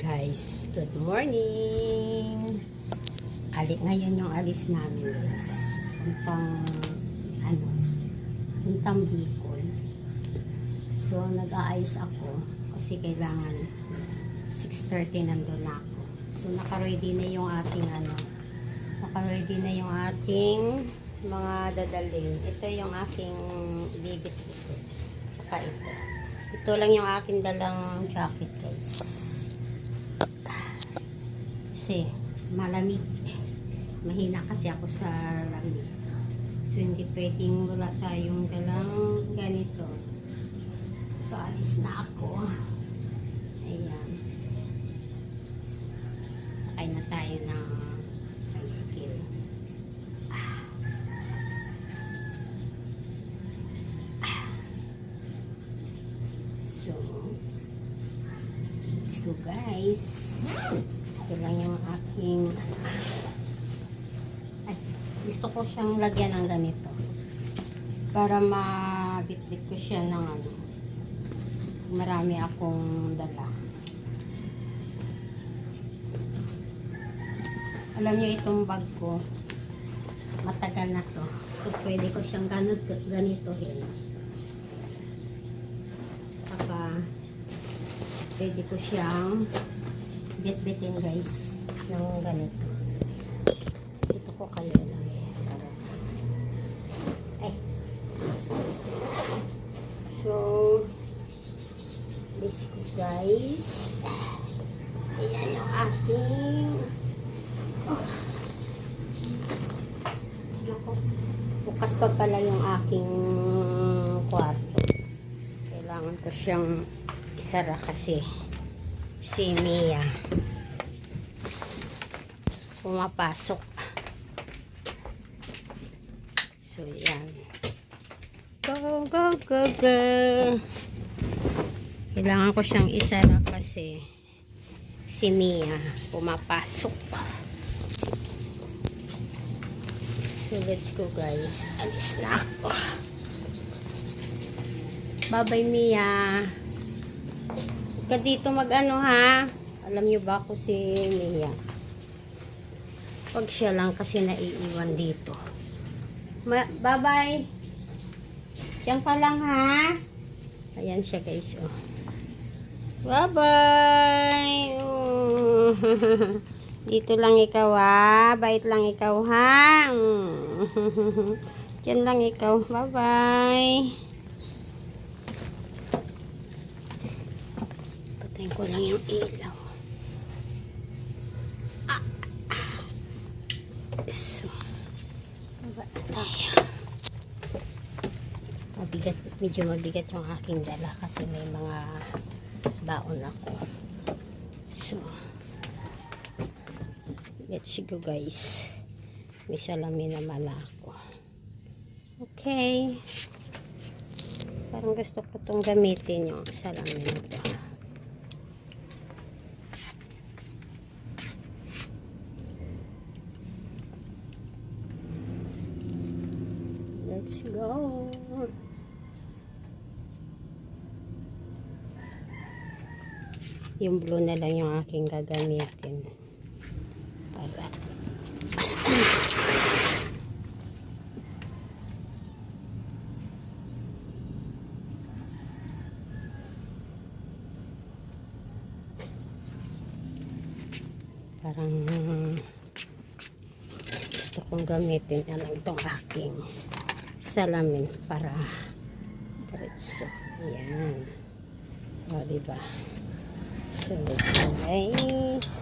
Guys, good morning. Ngayon yung alis namin, guys. Puntang Bicol. So, nag-aayos ako kasi kailangan 6:30 nandun na ako. So, naka-ready na yung ating naka-ready na yung ating mga dadalhin. Ito yung aking bibit. Saka ito. Ito lang yung aking dalang jacket, guys. Kasi malamig. Mahina kasi ako sa lamig. So, hindi pwedeng wala tayong dalang ganito. So, alis na ako. Ayan. Sakay na tayo ng tricycle. So, let's go, guys. Ito lang yung aking gusto ko siyang lagyan ng ganito para mabitbit ko siya ng marami akong dala. Alam niyo itong bag ko matagal na to, so pwede ko siyang ganitohin. Saka pwede ko siyang bitbitin, guys, ng ganito. Ito ko kayo lang so let's go, guys. Ayan yung aking bukas pa pala yung aking kwarto. Kailangan ko siyang isara kasi si Mia pumapasok. So, yan. Go, go, go, go. Kailangan ko siyang isara kasi si Mia pumapasok. So, let's go, guys. Alis na ako. Bye-bye, Mia. Ka dito mag-ano, ha? Alam niyo ba ako si Mia? Pag siya lang kasi naiiwan dito. Bye-bye. Diyan ka lang, ha? Ayan siya, guys. Oh. Bye-bye. Oh. Dito lang ikaw, ha? Bait lang ikaw, ha? Diyan lang ikaw. Bye-bye. Patayin ko lang yung ilaw. So, baba tayo. Medyo mabigat yung aking dala kasi may mga baon ako. So, let's go, guys. May salamin naman ako. Okay. Parang gusto ko itong gamitin yung salamin ito. Let's go. Yung blue na lang yung aking gagamitin. Para parang gusto kong gamitin na lang itong aking salamin para diretso. Ayan. O, diba? So, let's go, guys.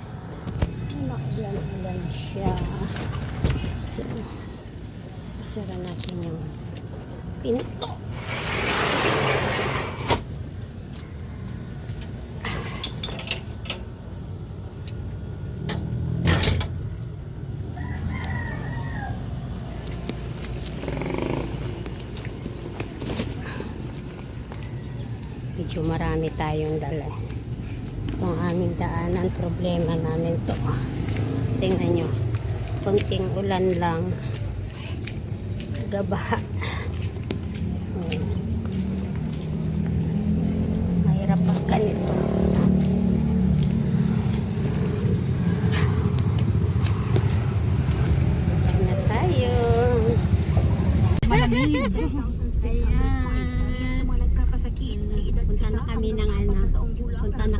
Makilan-ilan siya. So, isara natin yung pinto. Medyo marami tayong dala. Itong aming daanan, problema namin to. Tingnan nyo, konting ulan lang, gabaha. Mahirap pag ganito.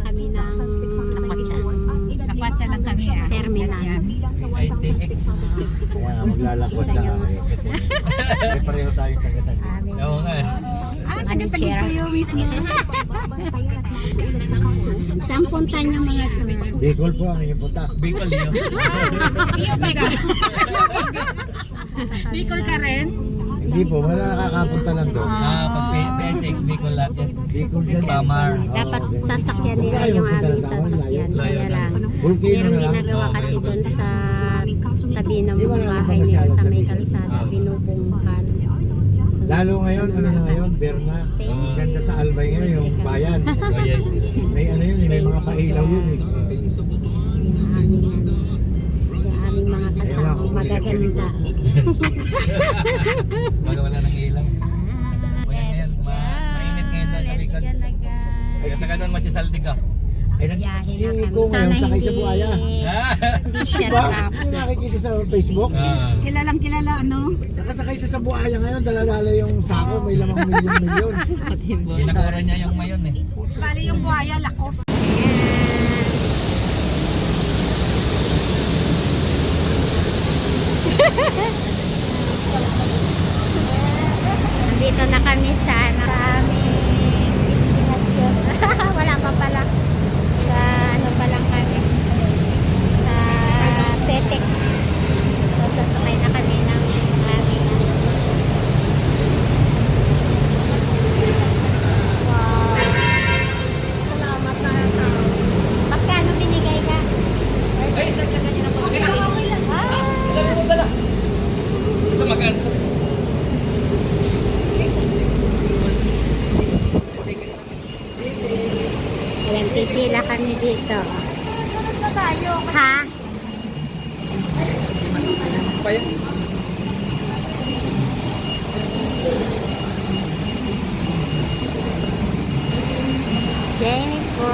kami ng Lakwatsya. Lakwatsya lang kami Terminal. Kaya maglalakot sa kayo. May pareho tayong taga-taga. Oo nga eh. Taga-tagig kayo mismo. Saan punta niyo mga Bicol po ang inyong punta. Bicol yun. Iyo ba ka? Bicol ka rin? Hindi po, wala nakakapunta lang doon. Pag PNTX, Bicol lahat yan. Bicol dyan. Samar. Dapat sasakyan nila yung aming sasakyan. Kaya lang, merong ginagawa kasi doon sa tabi ng bahay nila sa may kalsada, binubungkan. So, Lalo ngayon, ano na ngayon, Berna. Ganda sa Albay ngayon, yung bayan. Oh yes. May ano yun, may mga pailaw yun eh. yung aming mga kasama magaganda. Baga wala nang ilaw. Ngayon, mainit ngayon doon sa Bicol. Kaya sa ganun masisaldi ka. Ay, Biyahe si na kami. Iko Sana ngayon sakay hindi, sa buhaya. hindi siya Diba? trap. Yung nakikita sa Facebook, Kilalang kilala ano? nakasakay siya sa buhaya ngayon, dala-dala yung sako, may lamang milyon-milyon. Ginakura niya yung mayon eh. Bali yung buhaya, lakos. Dito na kami sa aming destinasyon. Wala pa pala. Sa ano pa lang kami. Sa Petex. So sasakay na kami ng aming wow. Salamat na ito. Magkano binigay ka? Ay! Okay na. Ah! Ilan mo dala? Ito magkano? Ayan, pipila kami dito. Ha? Pa yan? Jennifer.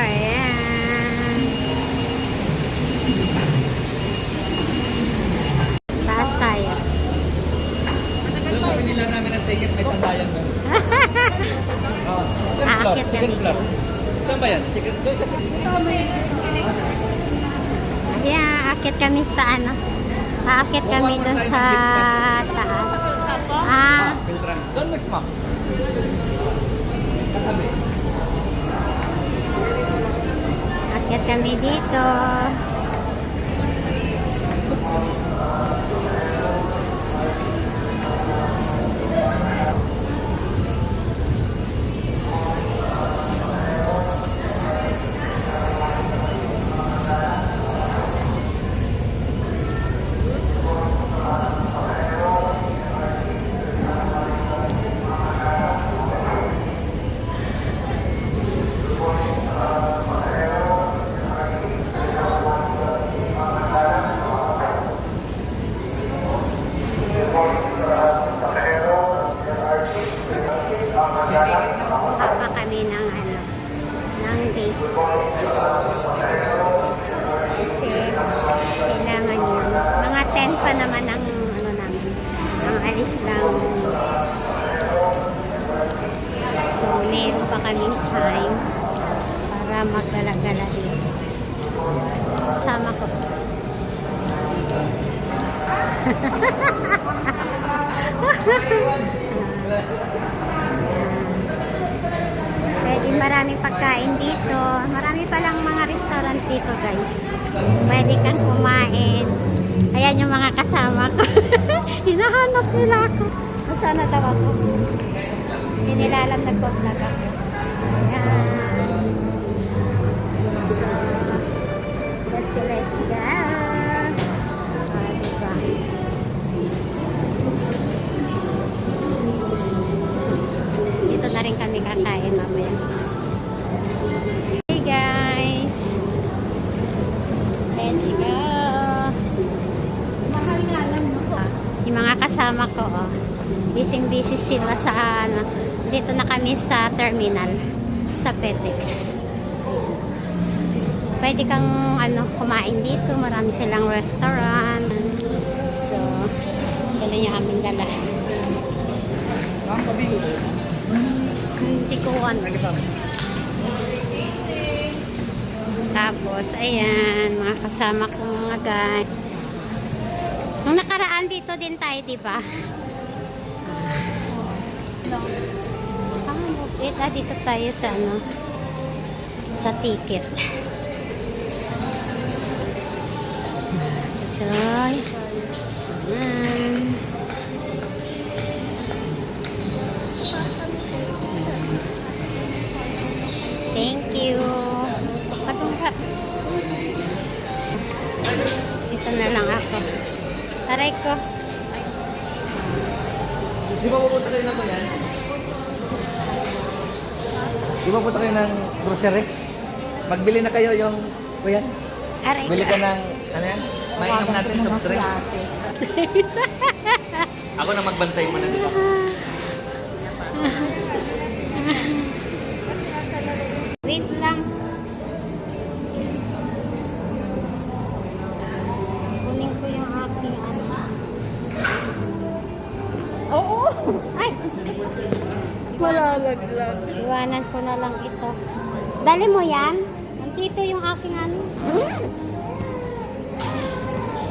Ayan. Taas tayo. Doon sa pinila namin ang ticket, may tambayan doon. Aakit kami. Second floor. Saan ba yan? Doon sa second floor. Ayan, aakit kami sa ano. Aakit kami dun sa taas. Ah, Beltran. Doon mismo. Katabi. aakit kami dito. Hapa kami ng ano, ng gate. Kasi kailangan yun. Mga 10 pa naman ang ano namin, ang alis ng so meron pa kaming time para magdala-gala dito. Sama ko. Pwede maraming pagkain dito. Marami palang mga restaurant dito, guys. Pwede kang kumain. Ayan yung mga kasama ko. Hinahanap nila ako. Masana daw ako. Hindi nila alam nagpo-vlog ako. Ayan. So, let's go. Diba? Dito na rin kami kakain mamaya. Hey guys! Let's go! Mahal nga lang, no? Yung mga kasama ko, oh, busy sila sa ano. Dito na kami sa terminal sa Petex. Pwede kang ano, kumain dito. Marami silang restaurant. So, gano'n yung aming dala. Hindi ko ano. Tapos, ayan, mga kasama ko mga guys. Nung nakaraan dito din tayo, di ba? Dito tayo sa ano, sa ticket. Ito. Thank you. Patungka. Ito na lang ako. Aray ko. Di ba pupunta kayo ng yan? Di ba pupunta kayo ng grocery? Magbili na kayo yung kuya. Aray ko. Bili ka ng, ano yan? Mainom natin soft drink. Ako na magbantay mo na dito. Wait lang. Kunin ko yung aking ano. Oo! Ay! Malalaglag. Iwanan ko na lang ito. Dali mo yan? Nandito yung aking ano.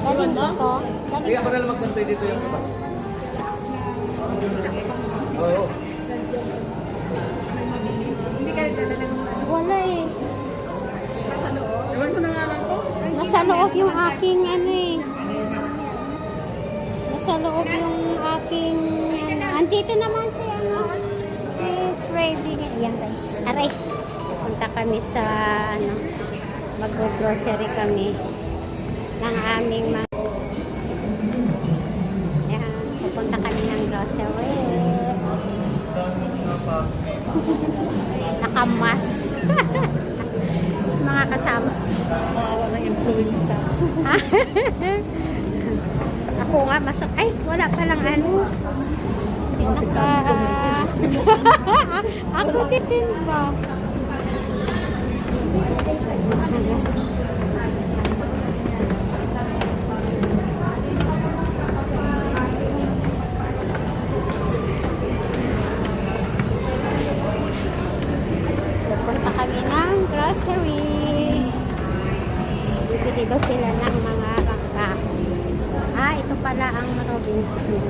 Dalhin ko to. Sige, ako na lang magbantay dito yung iba. Oo. Hindi ka nagdala ng Wala eh. nasa loob. Ewan ko na nga lang to. Nasa loob yung aking ano eh. Nasa loob yung aking ano. Andito naman si ano. Si Freddy. Ayan guys. Aray. Punta kami sa ano. Mag-grocery kami. Ng aming mga. Ayan. Pupunta kami ng grocery. Nakamas. Mga kasama. Maawa ng influenza. Ako nga masak. Ay, wala palang ano. Pinaka. Ako din ba? Pupunta kami ng grocery. Bibili daw sila ng mga bangka. Ito pala ang Robinson.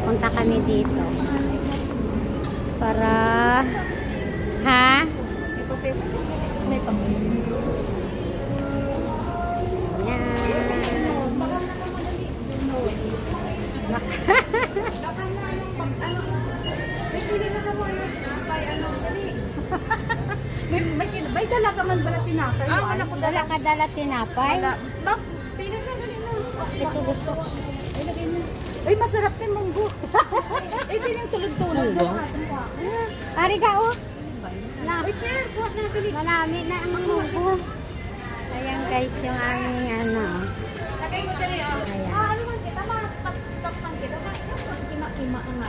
Punta kami dito. Para May pamilya. May dala ka man bala tinapay? wala ko dala tinapay. Wala. Bak, pili na dali mo. Ito gusto ko. Ay, lagay mo. Ay, masarap din munggo. Ay, din yung tulog-tulog. Ari ka oh. Ay, pero, kuha na dali. Marami na ang munggo. Ayan guys, yung aming ano. Lagay mo dali, oh. Ayan. Ano man kita, stop man kita. Kima nga.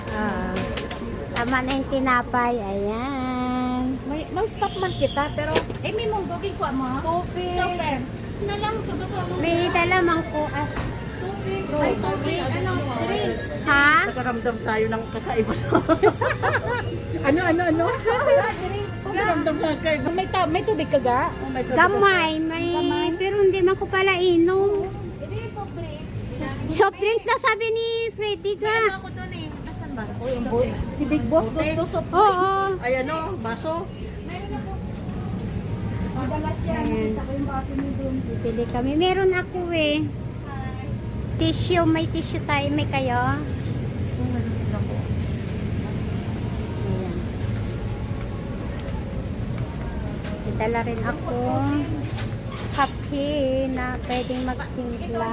Tama na yung tinapay. Ayan. May stop man kita, pero, may munggo, kikuha mo. Tubig. Tubig. Na lang, sabasa mo. May dalamang po. Tubig. Ay, tubig. Ano, drinks. Ha? Nakaramdam tayo ng kakaiba sa... ano? Drinks. Nakaramdam na kayo. May tubig ka ga? Gamay. Pero hindi man ko pala inom. Hindi, soft drinks. Soft drinks na sabi ni Freddy ka. Ako doon eh. Asan ba? Si Big Boss gusto soft drinks. Oo. Ay ano, baso? Meron ako. Madala siya. Ayan. Nakita ko yung baso niyo doon. Bibili kami. Meron ako eh. Tissue. May tissue tayo. May kayo. Ayan. Itala rin ako kape na pwedeng magtimpla.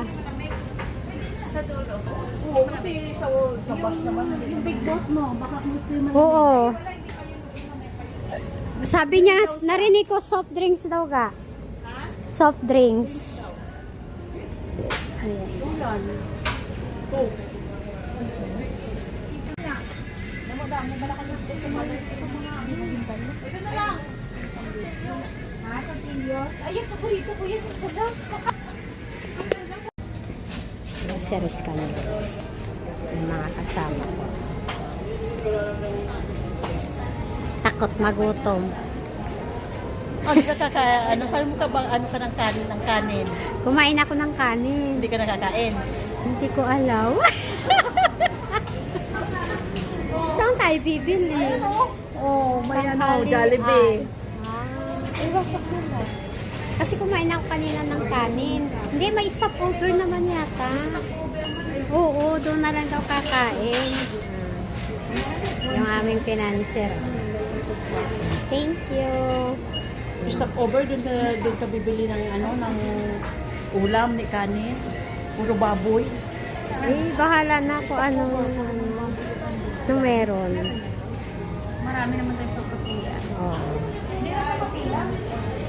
Sa dulo. Oo, kasi sa bus naman. Yung Big Boss mo, baka gusto yung Oo. Sabi niya, narinig ko soft drinks daw ka. Soft drinks. Ayan. ulan. Oh. Namadami ba na kayo sa mga ito na lang. Ha? Continuous? Ayun, paborito ko yun. Pula. Groceries kami guys. Yung mga kasama ko. Takot magutom. Oh, di ka ano, sabi mo ka bang ano ka ng kanin? Kumain ako ng kanin. Hindi ka nakakain. Hindi ko alam. Saan tayo bibili? Oh, may ano, Tanghalian. Jollibee. Ah. Kasi kumain ako kanina ng kanin. Hindi, may stopover naman yata. Oo, doon na lang daw kakain. Yung aming financer. Thank you. Stop over, doon ka bibili ng ano, ng ulam ni kanin. Puro baboy. Eh, bahala na kung ano meron. Marami naman tayo sa pagpila. Oo.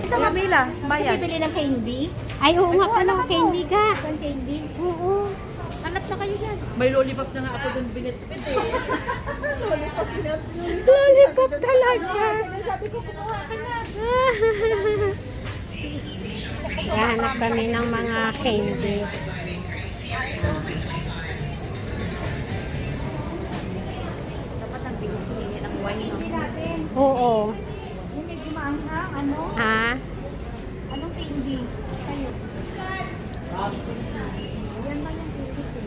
Ito, Mamila, bayan. Bibili ng candy? Ay, oo nga pala, candy ka. Ng candy? Oo. Hanap na kayo yan. May lollipop na nga ako doon binit-bit eh. Lollipop talaga. Sabi ko, kumuha ka na. Hanap kami ng mga candy. Dapat ang bilis niya ng wine. Oo. Yung medyo maanghang, ano? Ha? Anong candy? Kayo.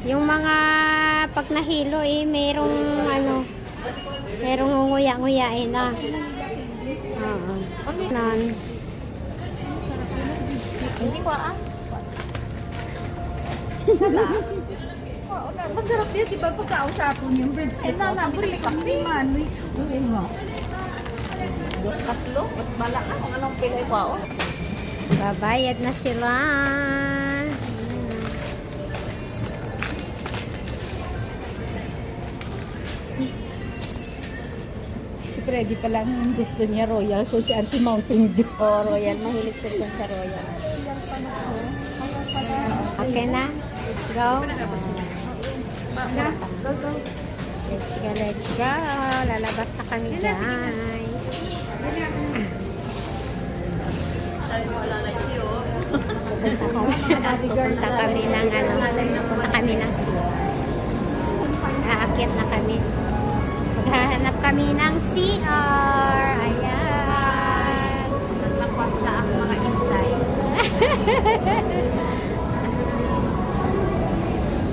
Yung mga pag nahilo eh, merong ano, merong nguya-nguyain na. Oo. Nan. Hindi ko Oo, masarap yan, di ba? Pagkausapon yung breadsticks. Eh, namin kami manoy. Oo nga. Tatlo, mas malaki kung anong pilay pa ako. Babayad na sila. Si Freddy pa lang yung gusto niya royal, so si Auntie Mountain Dew. Oh, Royal. Mahilig sila sa Royal. Okay na? Let's go. Let's go, let's go. Lalabas na kami, guys. Pupunta kami ng ano, pupunta kami ng sea. Aakyat na kami. Maghahanap kami ng CR. Ayan. Nakwat sa ang mga intay.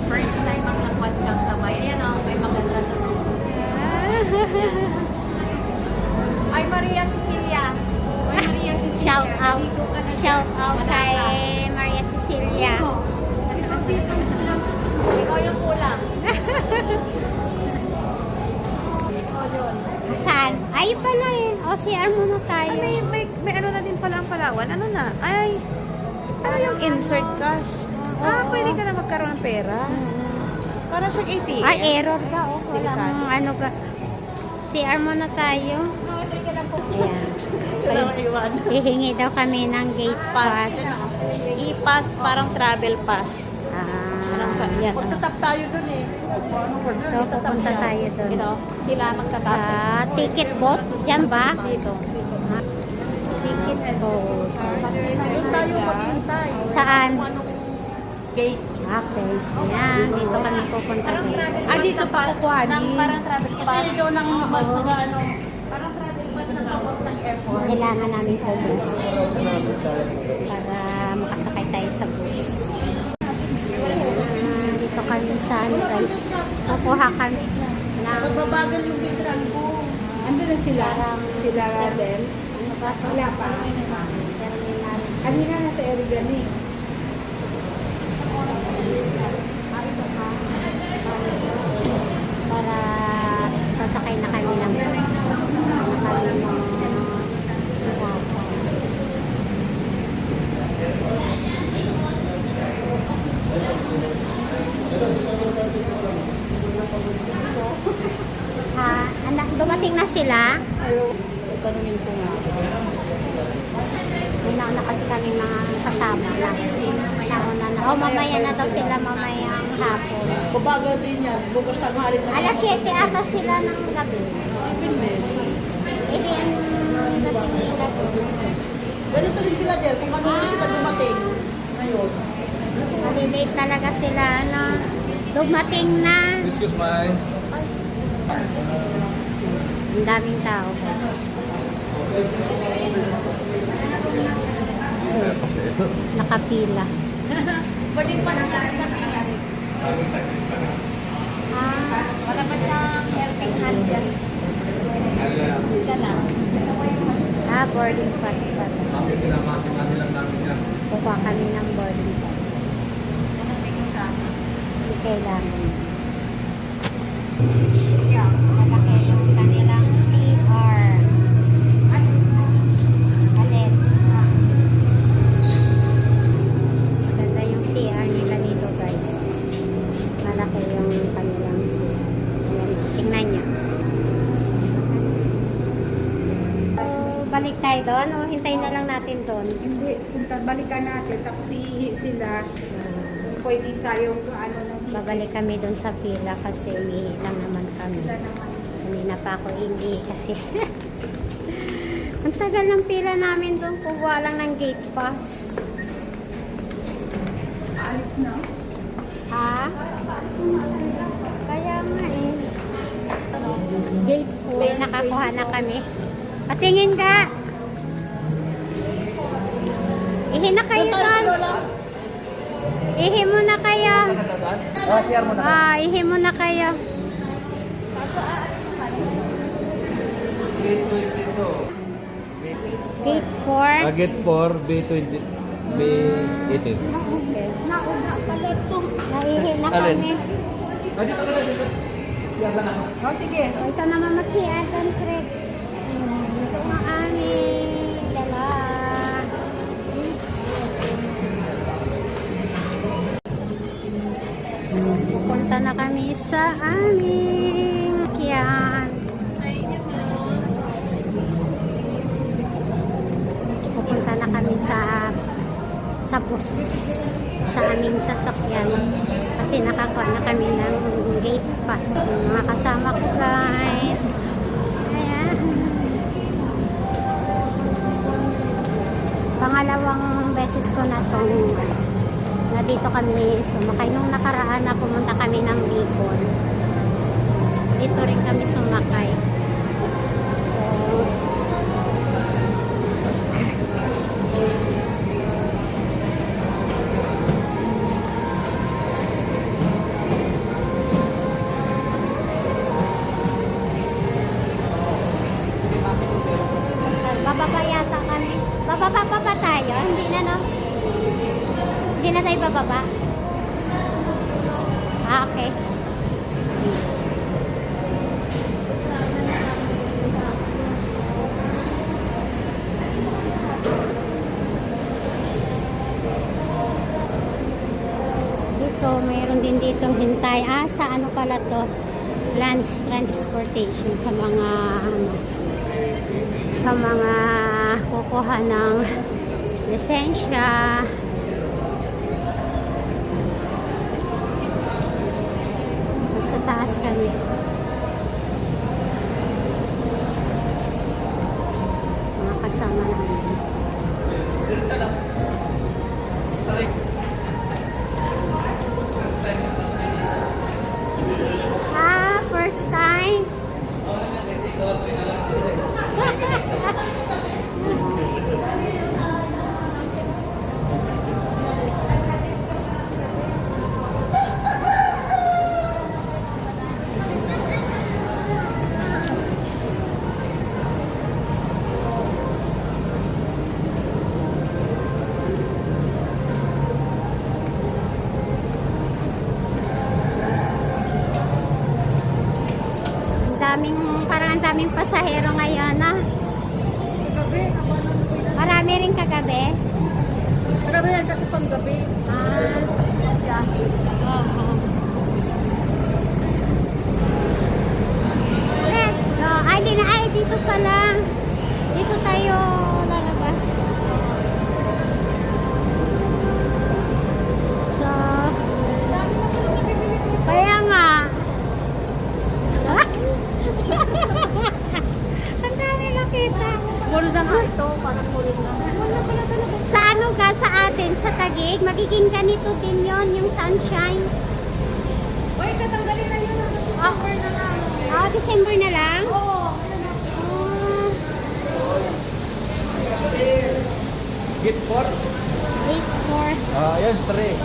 First time ang nakwat siyang sabay. Ayan o, may maganda doon. Ay, Maria Cecilia. Ay, Maria Cecilia. Shout out. Shout out kay Maria Cecilia. Ikaw yung kulang. Saan? Ay, pala eh. O, CR muna tayo. May ano na din pala ang Palawan. Ano na? Ay, ano yung insert cash? Pwede ka na magkaroon ng pera. Para sa ATM. Ay, error ka. O, walang ano ka. CR muna tayo. Ayan. Kailangan iwan. Hihingi daw kami ng gate pass. E-pass, parang travel pass. Yan. Magtatap tayo dun eh. So, pupunta tayo doon. Sila Sa magtatap. ticket booth. Diyan ba? Dito. Ticket booth. Doon tayo maghintay. Saan? Gate. Okay. Yan. Dito kami pupunta guys. Dito pa. Kukuhanin. Parang travel pass. Kasi doon ang mas nag-ano. Parang travel pass na tawag ng airport. Kailangan namin pumunta para makasakay tayo sa bus. Dito kami sa ano guys. Kukuha kami ng Magbabagal yung biltran ko. Ano na sila? Sila Radel? Wala pa. terminal. Kanina nasa Erigan eh. Para sasakay na kami ng bus. Ano kami ng anak, dumating na sila. Tanungin ko nga. May nauna kasi kami mga kasama na. Nauna na. Oh, mamaya na daw sila mamayang hapon. Babagal din yan. Bukas tanghali na. Alas 7 ata sila ng gabi. Sipin din. Eh, di ang dating nila doon. Ganito din pila dyan. Kung ano na sila dumating. Ngayon. Malilate talaga sila, ano. Dumating na. Excuse my. Ang daming tao, guys. Nakapila. Boarding pass nga rin kami yan. Ah, Wala pa siyang helping hand yan. Siya lang. boarding pass pala. Bakit pinamasi-masi lang namin yan? Kuha kami ng boarding pass. Anong may kasama? Kasi kailangan. Yeah, malaki yung kanilang CR. Alin? Maganda yung CR nila dito, guys. Malaki yung kanilang CR. Ayan, tingnan nyo. So, balik tayo doon o hintayin na lang natin doon? Hindi, balikan natin. Tapos sila, pwede tayong ano na Babalik kami doon sa pila kasi umihi lang naman kami. sila naman. Kanina pa ako iihi kasi ang tagal ng pila namin doon. Kuha lang ng gate pass. Alis na. Ha? Kaya nga eh. Gate 4. Nakakuha na kami. Patingin ka. Ihi na kayo doon. Ihi mo na kayo. Share mo na. Ihi mo na kayo. Gate 4. Gate 4, B20, B18. Nauna pala ito. Naihi na Alin? kami. Dito ka na, dito. Share ka na. O sige. O, ikaw naman mag-CR doon, Fred. Ito ang aming dala. Pupunta na kami sa aming kiyan. Pupunta na kami sa bus, sa aming sasakyan. Kasi nakakuha na kami ng gate pass. Yung mga kasama ko, guys. Ayan. Pangalawang beses ko na tong na dito kami sumakay. Nung nakaraan na pumunta kami ng Bicol. Dito rin kami sumakay. So, bababa yata kami. Bababa pa ba tayo? Hindi na, no? Hindi na tayo bababa. Okay. Dito, mayroon din dito hintay. Sa ano pala to? Land transportation sa mga kukuha ng lisensya. Sa taas kami. Mga kasama namin. First time. Parang ang daming pasahero ngayon, na. Kagabi, ako ano ko yun. Marami rin kagabi. Kagabi yan kasi panggabi. Oo. Let's go. Dito pala. Dito tayo lalabas. So, kaya nga. Ang dami nakita. Mall na nga ito, parang mall na. Sa ano ka, sa atin, sa Taguig, magiging ganito din yon yung sunshine. Uy, tatanggalin na yun. December na lang. December na lang? Oo. Gate 4? 4. Ayan, 3.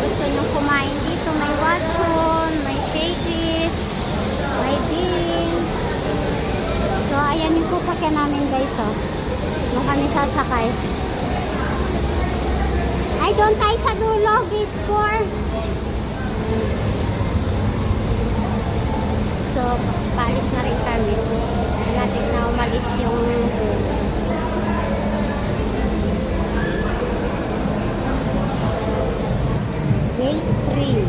Gusto nyo kumain dito, may Watson, may Shakey's, may Beans. So, ayan yung sasakyan namin guys, oh. Nung kami sasakay. Ay, doon tayo sa dulo, gate 4. So, paalis na rin kami. Natin na umalis yung bus. Gate 3.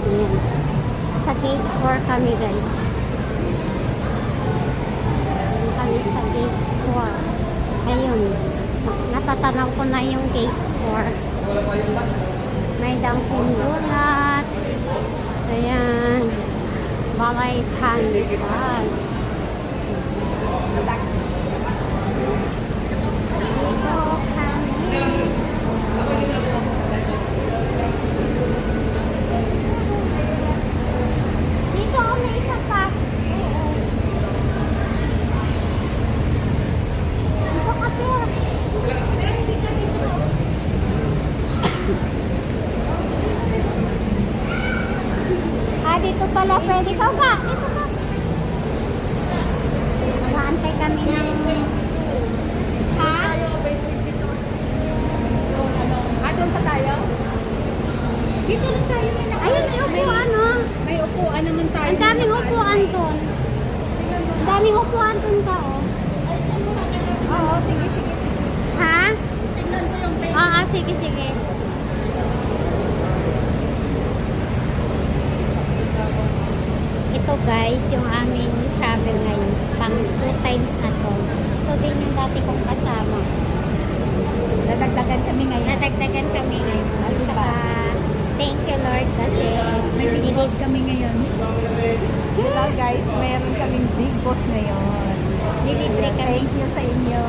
Ayan. Sa gate 4 kami guys. Ayan kami sa gate 4. Ayun. Natatanaw ko na yung gate 4. May Dunkin Donut. Ayan. Mamay Pandesal. Dito kami. Dito may isa pa. Dito ka pero. Dito pala pwede ka ga. Dito ka. Mag-aantay kami ng Doon pa tayo? Dito lang tayo. ayun may upuan oh. May upuan naman tayo. Ang daming upuan doon. Ang daming upuan doon ka oh. Oo, sige. Ha? Tingnan ko yung pay. Oo, sige. Ito guys, yung aming travel ngayon. Pang 2 times na to. Ito din yung dati kong kasama. Nadagdagan kami ngayon. Nadagdagan kami ngayon. At saka, thank you Lord kasi May big boss kami ngayon. Diba guys, meron kaming big boss ngayon. nilibre kami. Thank you sa inyo.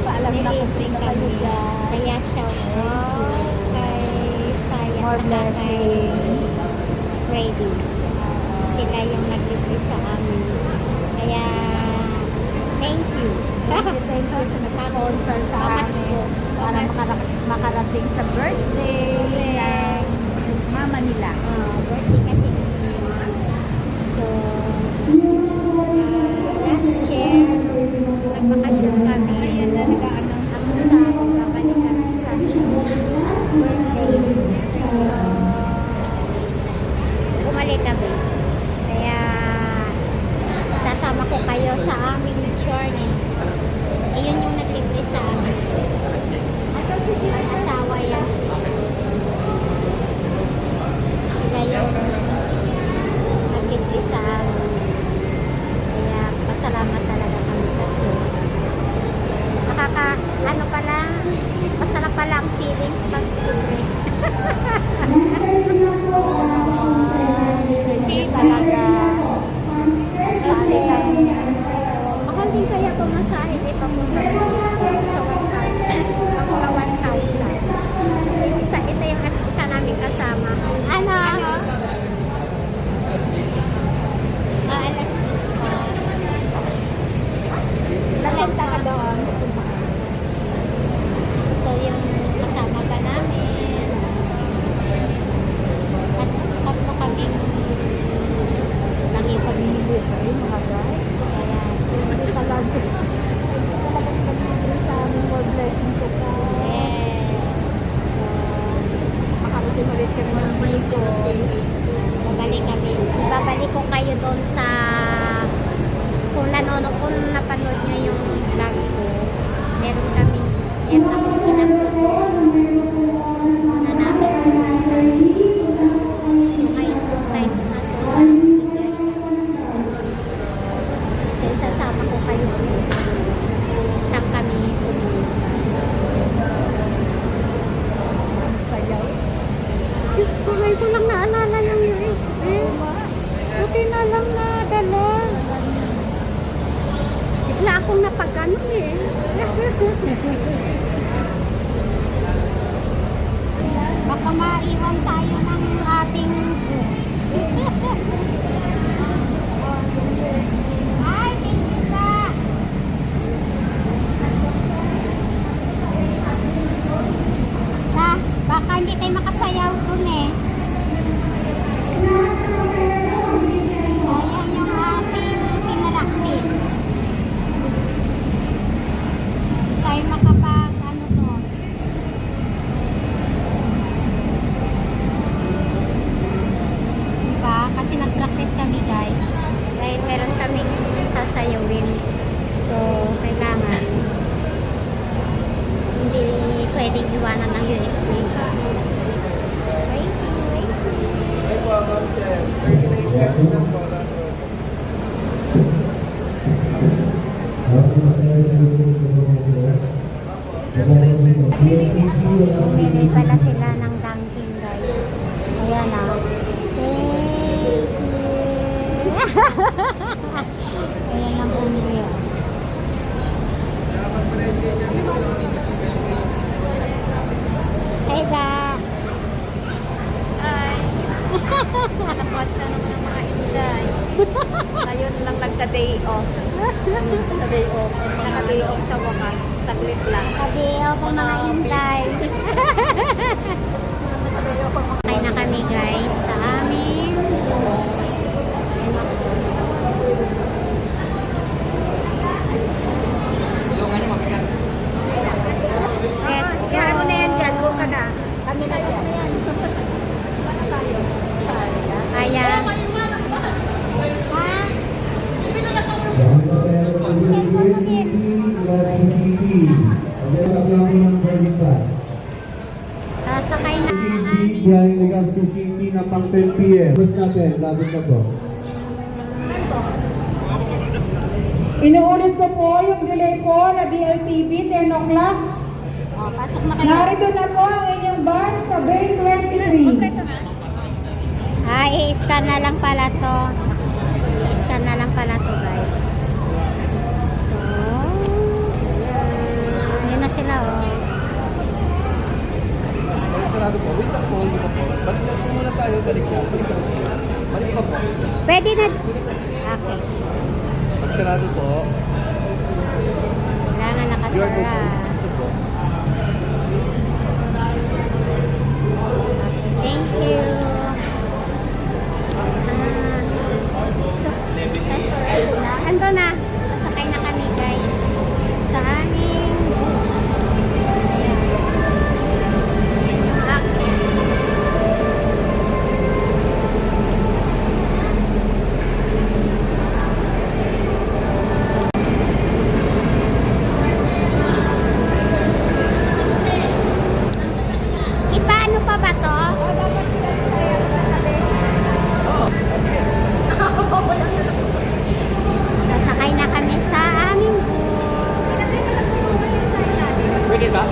Paalam na kung Nilibre sino kami. kayo dyan. Kaya shout out kay Saya More at saka kay blessing. Freddy. Sila yung naglibre sa amin. Kaya, thank you. Thank you sa nag-sponsor sa Pamasko. amin. Para makarating sa birthday ng mama nila. Birthday kasi namin. So, last year, nagbakasyon kami. Ayan na nag-a-announce. Ang sa babalik kami sa birthday. So, bumalik kami. Kaya, sasama ko kayo sa aming journey. Ayun yung naglibre sa amin. Ang asawa yan sila. Sila yung naglibre sa amin. Kaya, pasalamat talaga kami kasi ano pala, masarap pala ang feelings pag libre. Hindi talaga. Kasi, mahal din kaya pumasahe, di pa pumunta dito sa 1,000. Mga 1,000. Ito yung isa namin kasama. Ano? Alas 10 pa. Napunta ka doon. Ito yung kasama pa namin. At tatlo kaming Pamili kayo mga guys. kaya Hindi talaga. Talaga sa pagmamahal sa amin. More blessing ko po. so Makarating ulit kami ng dito. babalik kami. Babalik ko kayo doon sa kung napanood nyo yung vlog ko. Meron akong pinapanood na namin. So ngayon 2 times na to. So isasama ko kayo saan kami pumunta. Sayaw. Diyos ko, ngayon ko lang naalala yung USB. Buti na lang nadala. Bigla akong napag-ano eh. Baka maiwan tayo ng ating bus. Ay, Ayan lang bumili. Oh. Hey, Da. Hi! Nakakotsa naman ang mga inday. Ngayon lang nagka-day off. Nagka-day off. Nagka-day off sa wakas. Saglit lang. Kadeo po mga inday. Nagka-day off ang mga Kain na kami guys sa aming bus. Tulungan niyo mabigat. Let's go. Ano na yan dyan? Go ka na. Kami na yan. Ayan. Sasakay na kami. Behind Legazpi City na pang 10 p.m. Bus natin, labot na po. Inuulit ko po yung delay po na DLTV, 10 o'clock. Oh, pasok na kayo. Narito na po ang inyong bus sa Bay 23. I-scan na lang pala to. I-scan na lang pala to guys. So, yun na sila oh. Balik sarado po. Wait lang po, hindi pa po. Balik lang po muna tayo. Balik lang. Balik lang. Balik pa po. Pwede na. Okay. Pag sarado po, Kailangan you are good nakasara. po. Ito po. Thank you. Ando na. Sasakay na kami guys. Sa aming bus. Yan yung akin. Ipaano pa ba to? Sasakay na kami sa aming Pwede ba?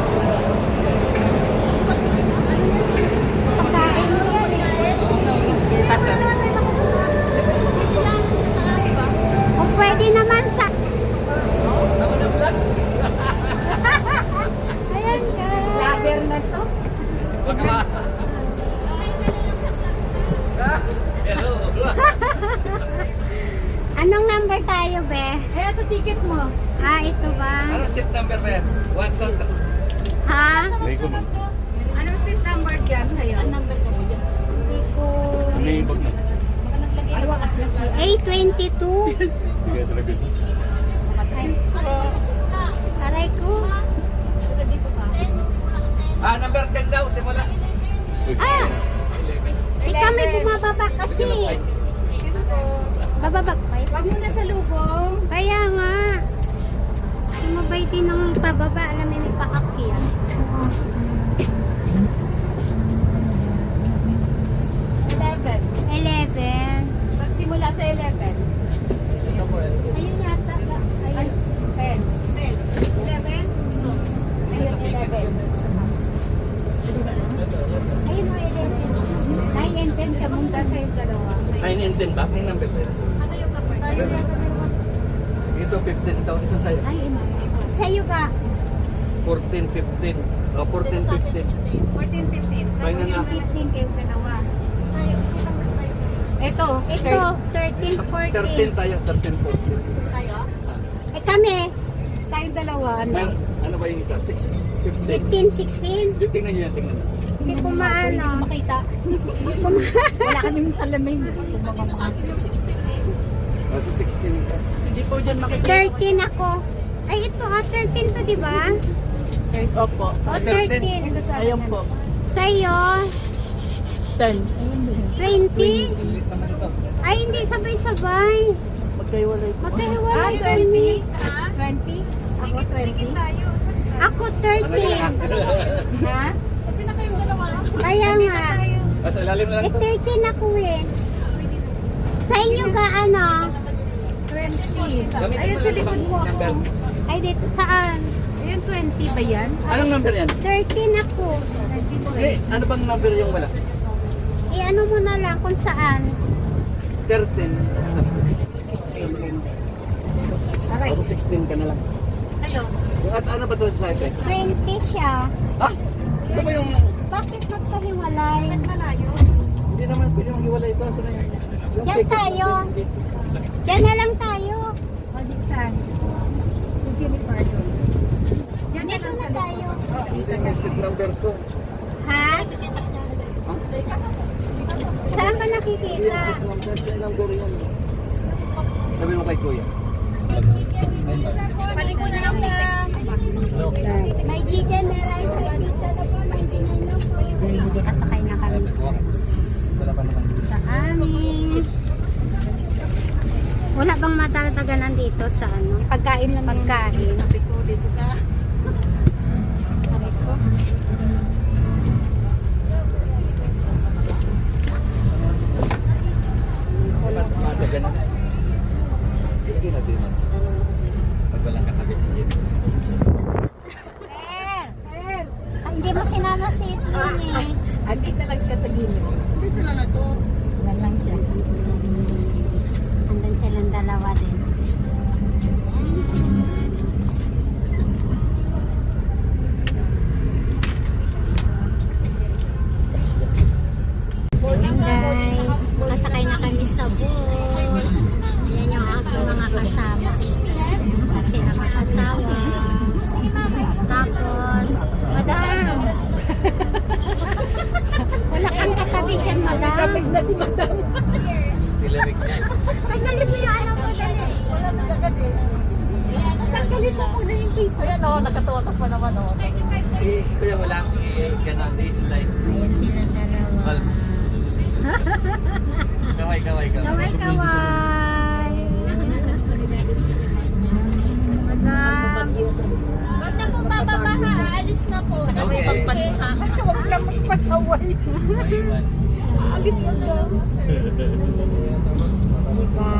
pagkain. O pwede naman sa... Ako na vlog. Ayan ka. Lager na to. Baka ma... Ha? Hello. Anong number tayo, be? Ayan sa ticket mo. Ah, ito ba? Ano seat number ba yan? 1, 2, 3. Ha? Anong seat number dyan sa'yo? Hindi ko... Ano yung bag na? A22. Sige talaga. Aray ko. Ah, number 10 daw, simula. Ah! Ikaw may bumababa kasi. Bababa pa. Huwag mo na sa lubong. Kaya nga. Sumabay din ng pababa. Alam mo may paakyat. 11. Magsimula sa 11. Ito po yan. Ayun yata. Ayun. 11. Nasa ticket yun. Ayun o 11. 9 and 10 kamunta kayong dalawa. 9 and 10 ba? May number ba yan? Ito 15,000 sa sa'yo. Ay, sa'yo ka. 14, 15. O, 14, 15. 14, 15. Kaya na nga. 15 kayong dalawa. Ito. Ito, 13, 13 14. tayo, 13, 14. Tayo? Eh kami, Tayong dalawa. Ano ba yung isa? 6, 15. 15, 16. Di, tingnan niyo yan, tingnan niyo. Hindi ko maano. Makita. Wala kaming salamin. Kasi 16 ka. Hindi po dyan makita. 13 ako. Ay, ito 13 to, di ba? Opo. O, 13. Ayun po. Sa'yo, 10. 20. Ulit naman ito. Ay, hindi, sabay-sabay. Magkaiwalay po. Magkahiwalay 20. kami. 20? Ako 20. Ako 13. Ha? Kaya nga. Sa ilalim na lang Eh, ito. 13 ako eh. Sa inyo ka, ano? 20. Gamitin Ayun mo sa lang likod ibang mo ako. number. Ay, dito, saan? Ayun 20 ba yan? Anong number yan? 13 ako. Eh, ano bang number yung wala? Eh, ano mo na lang kung saan. 13. Tapos 16 ka na lang. Ayun. At ano ba ito sa site? 20 siya. Ah! Ito ba yung... Bakit magkahiwalay? Malayo. Hindi naman pwede mong iwalay ito. Saan na yan? Yung Diyan ticket, tayo. Diyan na lang tayo. Dixon. Yung Jennifer doon. Yan Dito na tayo. Hindi may seat number ko. Ha? Saan ka Hindi nakikita? yung seat number yan. Sabi mo kay Kuya. Balik mo na lang na. May chicken, may rice, may pizza na po. 99 lang po. Kasakay na kami Wala pa naman. sa amin. Wala bang matatagan dito sa ano? Pagkain lang. Pagkain. Dito ka. Aray ko. Mataga na. Hindi na din. Pag walang katabi si Jim. Hindi mo sinama si Itlon eh. Andito lang siya sa gilid. Dito lang ako. Yan lang siya. Andun silang dalawa din. Ayan guys, kasakay na kami sa bus. Ayan yung aking mga kasama. At sila mag-asawa. Tapos, madam! Wala kang katabi dyan, madam. na si Madam. Nilamig na. Tanggalin mo yung ano mo, dali. Wala sa agad eh. Tanggalin mo muna yung piso. Ayan o, nakatutok pa naman o. Kuya wala akong ganon. This life. Ayan sila dalawa. Kaway. Kaway-kaway! Madam! Huwag na po bababaha, aalis na po. Nasa Okay. pagpansa. Huwag lang magpasaway. Maiwan. Alis na daw. Diba?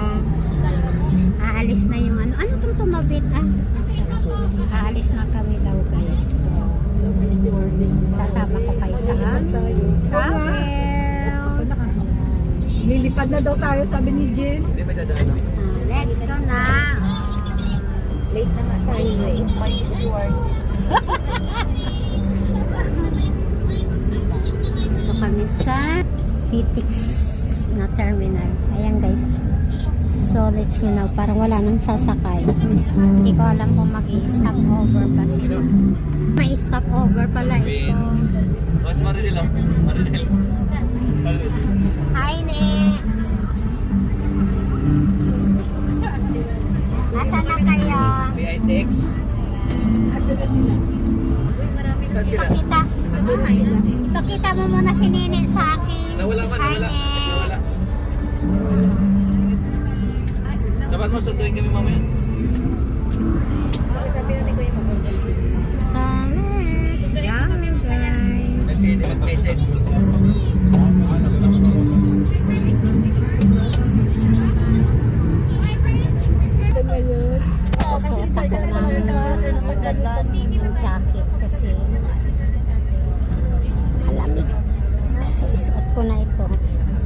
Aalis na yung ano. Ano itong tumabit? Aalis na kami daw guys. So, sasama ko kayo sa travel. Lilipad na daw tayo, sabi ni Jen. Hindi may dadaan. Let's go na. Late na nga tayo. May steward. Ito kami sa PTX na terminal. Ayan guys. So let's go now. Parang wala nang sasakay. Hindi ko alam kung mag-i-stop over pa sila. May stop over pala ito. Mas Marinel lang. Marinel. Hi, Ne! Nasaan na kayo? PITX. Saan sila? Pakita. Pakita mo muna si Nene sa akin. Nawala man, Hi, nawala. Ne! Nawala. Dapat mo sunduin kami mamaya. Sabi na ni Kuya Maganda. So, let's go, guys. Kasi mag-message. Susuot ako ng jacket kasi malamig. So, isuot ko na ito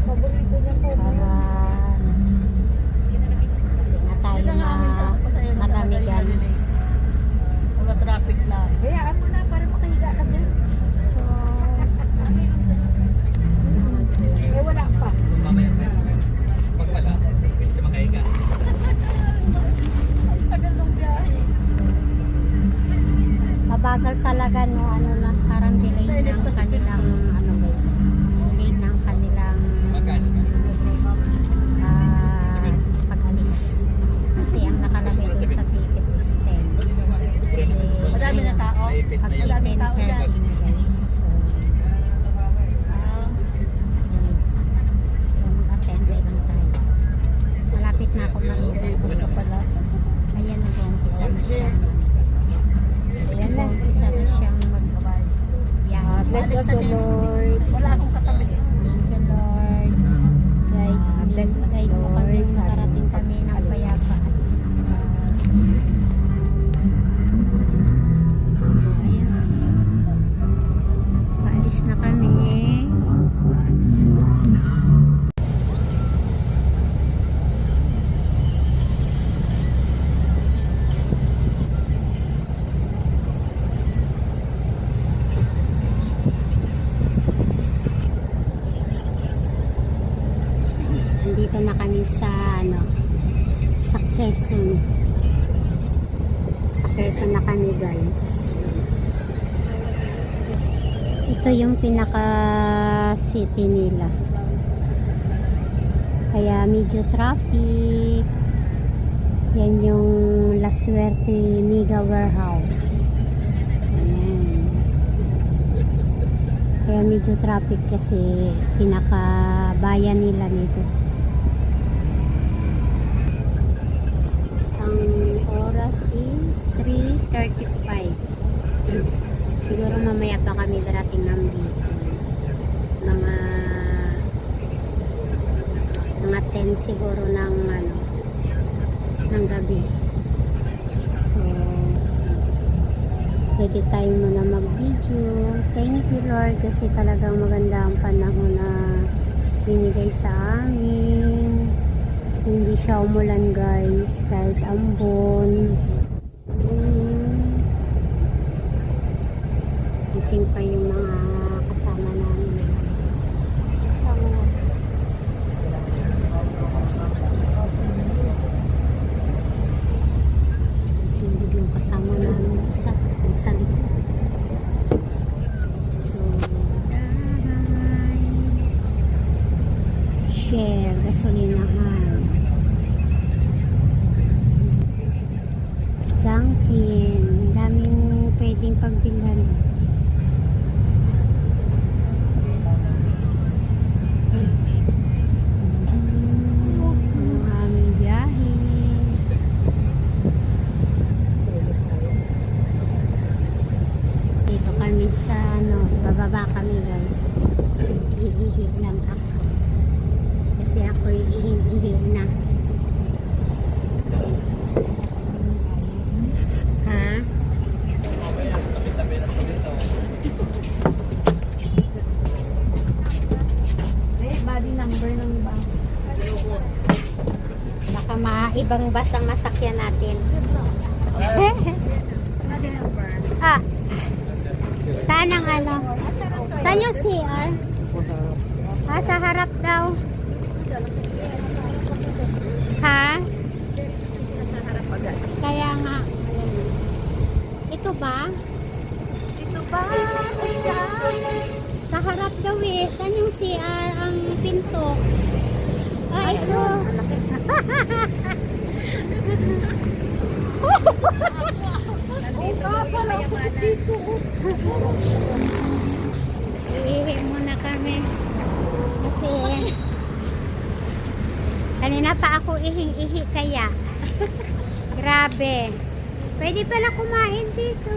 Paborito niya po. para kasi na tayo malamigan. Wala traffic lang. Hayaan mo na para makahiga ka dyan. So, Eh wala pa. Mamaya tayo. Pag wala, pwede siya makahiga. Tagal ng biyahe. mabagal talaga no, ano na, parang delay ng kanilang ano guys, delay ng kanilang Magkano ka? pag-alis. Kasi ang nakalagay doon sa ticket is 10. Madami na tao. Naipit na Pag yun. 10:30 na guys. So, mag-attend lang tayo. Malapit na ako mag-umpisa pala. Ayan, nag-umpisa na siya. Ayan, nag-umpisa na siyang mag-biyahe. Bless us, O Lord. Wala akong katabi. Thank you, Lord. Guide mo kami, makarating kami ng payapa at so, ayan. Paalis na kami. Quezon. Sa Quezon na kami guys. Ito yung pinaka city nila. Kaya medyo traffic. Yan yung La Suerte Mega Warehouse. Ayan. Kaya medyo traffic kasi pinaka bayan nila nito. Ang oras is 3:35. Siguro mamaya pa kami darating ng dito. Mga 10 siguro ng ng gabi. So pwede tayo muna mag-video. Thank you Lord kasi talagang maganda ang panahon na binigay sa amin. So hindi siya umulan guys kahit ambon. Gising pa yung mga kasama namin. Kasama namin. Yung kasama namin sa likod. So, share, gasolinahan. Dunkin, daming pwedeng pagbilhan. Sa bababa kami guys. Ihihip lang ako. Kasi ako ihihip na. Ha? Body number ng bus. Baka ibang bus ang masakyan natin. Body number. Ah. Saan ang Saan yung CR? Sa harap daw. Ha? Kaya nga. Ito ba? Ito ba? Siya? Sa harap daw eh. Saan yung CR ang pinto? Ay, ito. Nandito lang yung mayamanan. Iihi muna kami. Kasi kanina pa ako ihing-ihi kaya. Grabe. Pwede pala kumain dito.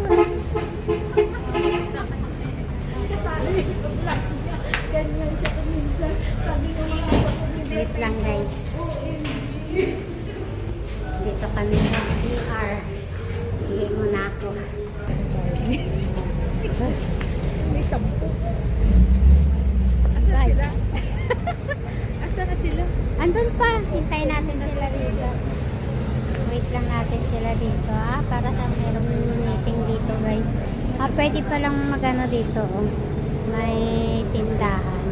Ganyan siya kuminsan. Sabi ko mga Wait lang guys. Dito kami sa CR. Ihi muna ako. may 10. Asa na sila? Asa na sila? Andun pa. Hintayin natin sila dito. Wait lang natin sila dito para sa merong meeting dito guys. Pwede palang magano dito. May tindahan.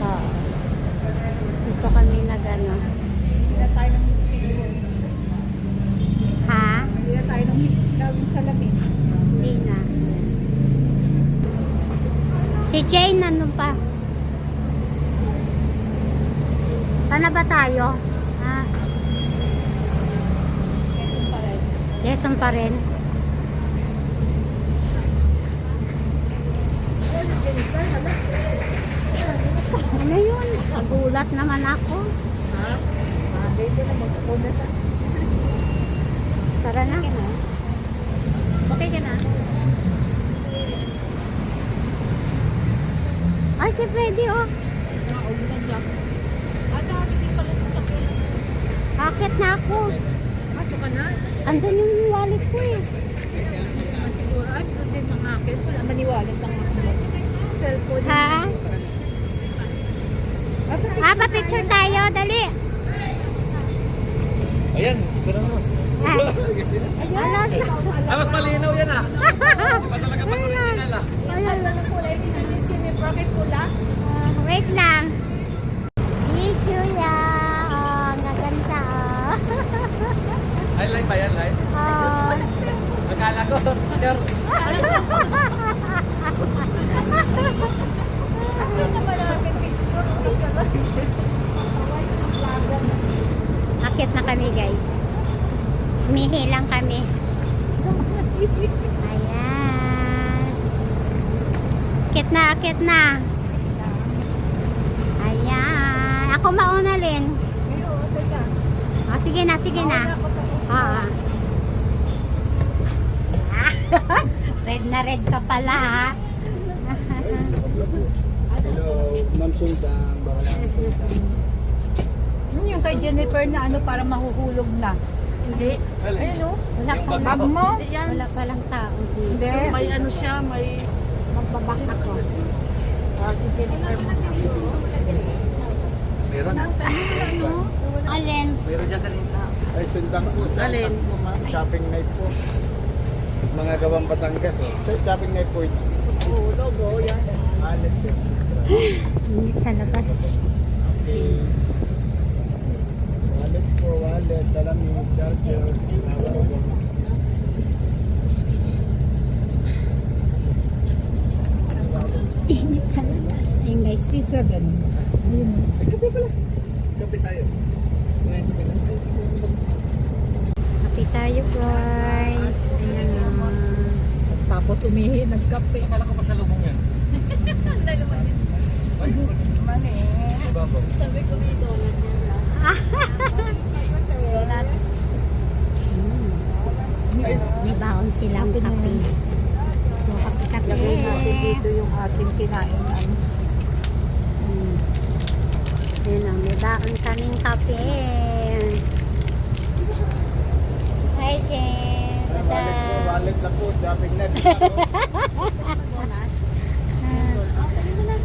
Oo. Dito kami nagano. Hindi na tayo ng mosquito. Ha? Hindi na tayo ng salamin. Hindi na. Si Jane nandun pa. Sana ba tayo? Quezon pa rin. Ano yun? Nagulat naman ako. Dito na magkakuna sa. Tara na. Okay ka na? Ay, si Freddy oh. Nakaulan lang. Dami din pala sa sakyan. Akit na ako. Pasok ka na? Andun yung wallet ko eh. Naman siguro. Ay, doon din ng akin. Wala maniwalat ang cellphone. Ha? Pa-picture tayo. Dali. Ayan, gano'n mo. Mas malinaw yan ah. Iba talaga pag original ah. Ang kulay din namin Jennifer. May pula. Wait lang. Video ya. Oh, naganda oh. Ay, live ba yan? Live? Akala ko, sir. Akit na kami guys. Humihi lang kami. Ayan. Akit na. Ayan. Ako mauna, Lin. Ah, sige na. Ah. Red na red ka pala, ha? Hello, Ma'am Sultan. Baka lang Sultan. Yung kay Jennifer na ano, para mahuhulog na. Hindi. Ayun o. Wala Yung pa bag Bag mo? Wala palang tao dito. Hindi. May ano siya, may... Magbabak ako. Si Jennifer mo. Meron. Alin? Meron dyan kanina. Ay, Sultan po. Alin? Po, ma'am. Shopping night po. Mga gawang Batangas, oh. So, shopping night po ito. Oo, logo, yan. Alex, eh. Init sa labas. Okay. Wallet po, wallet, salamin, charger, nawawag. Init sa labas. Ayun guys. Pizza ganun. Ayun. Kape tayo. Happy tayo guys. Ayan o. Tapos umihi, nagkape. Akala ko pa sa lubong yan. Ay, Mani. ibabaw. Sabi ko dito, May baon silang kape. So, kape-kape. Lagay natin dito yung ating kinainan. Ayan o, may baon kaming kape. Hi, Jen. Wallet po, wallet na po, shopping night.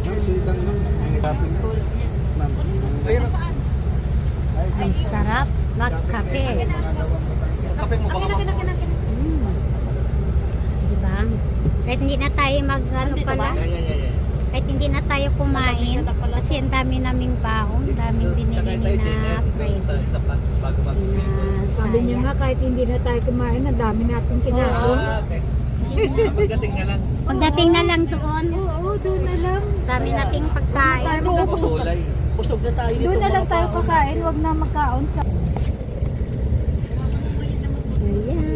Ma'am Sultan, ma'am. Ang shopping po. Ma'am. Ayun. Ang sarap magkape. Kape mo baka Diba? Kahit hindi na tayo ano pala, Yan. kahit hindi na tayo kumain, kasi ang dami naming baon, daming binili ni na Fred. Bago mag Sabi niya nga, kahit hindi na tayo kumain, ang dami natin kinain. okay. Pagdating nga lang. Pagdating na lang doon, Oo, doon na lang. dami nating pagkain. Kulay. Busog na tayo dito. Doon na lang tayo kakain, wag na magkaon sa... Ayan.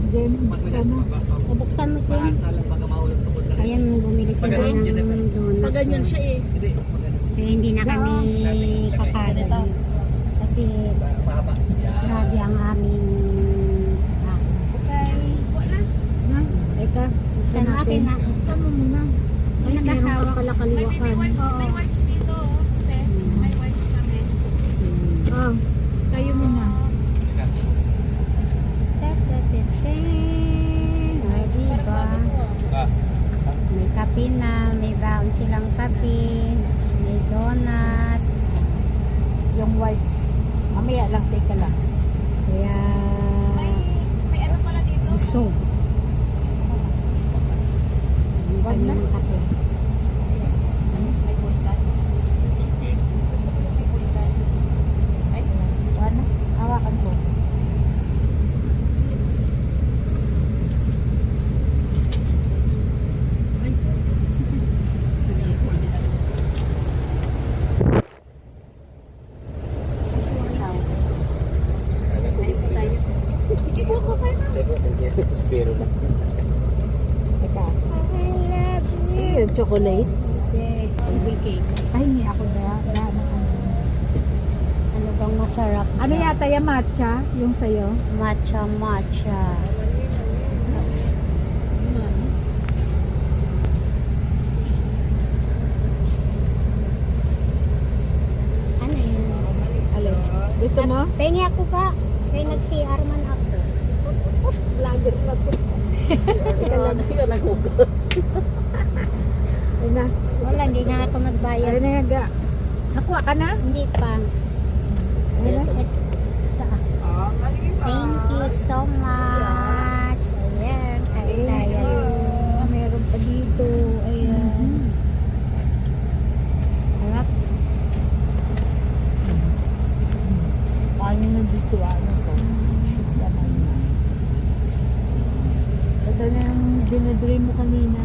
Jen, sana. Bubuksan mo dyan. Salang baka mahulog tungkol na. Ayan, bumili sila ng donut. Pag ganyan siya eh. Hindi, maganda. Kaya hindi na kami kakain. Kasi Mahaba. Yan. grabe ang aming Eka, Saan akin na? Saan mo muna? Ay, nakahawak pala kaliwakan. May whites dito. May whites kami. Oh, kayo muna. Ay, diba? Ah. May kape na, may baon silang kape, may donut. Yung whites. Mamaya lang, teka lang. Kaya May ano pala dito. busog. Ang Wag kami na. ng kape. May bulkan. Gusto ko yung may bulkan. Ay, Ano? Hawakan ko. Spiro na. Teka. Yung chocolate. bubble cake. Ay, hindi ako na. Ano bang masarap? Ano yata yung matcha? Yung sa'yo? Matcha. Ano yun? Alin? Gusto mo? Pengi ako ka. Kaya nag-CR man ako. Vlogger na po. Teka lang. Hindi ka naghugas. Ayun na. Wala, hindi na ako nagbayad. Ayun na nga ga. Nakuha ka na? Hindi pa. Ayun na. Saan? Thank you so much. Ayan, kain tayo. Meron pa dito. Ayan. Harap. Ano na dito? Ano ko? kanina.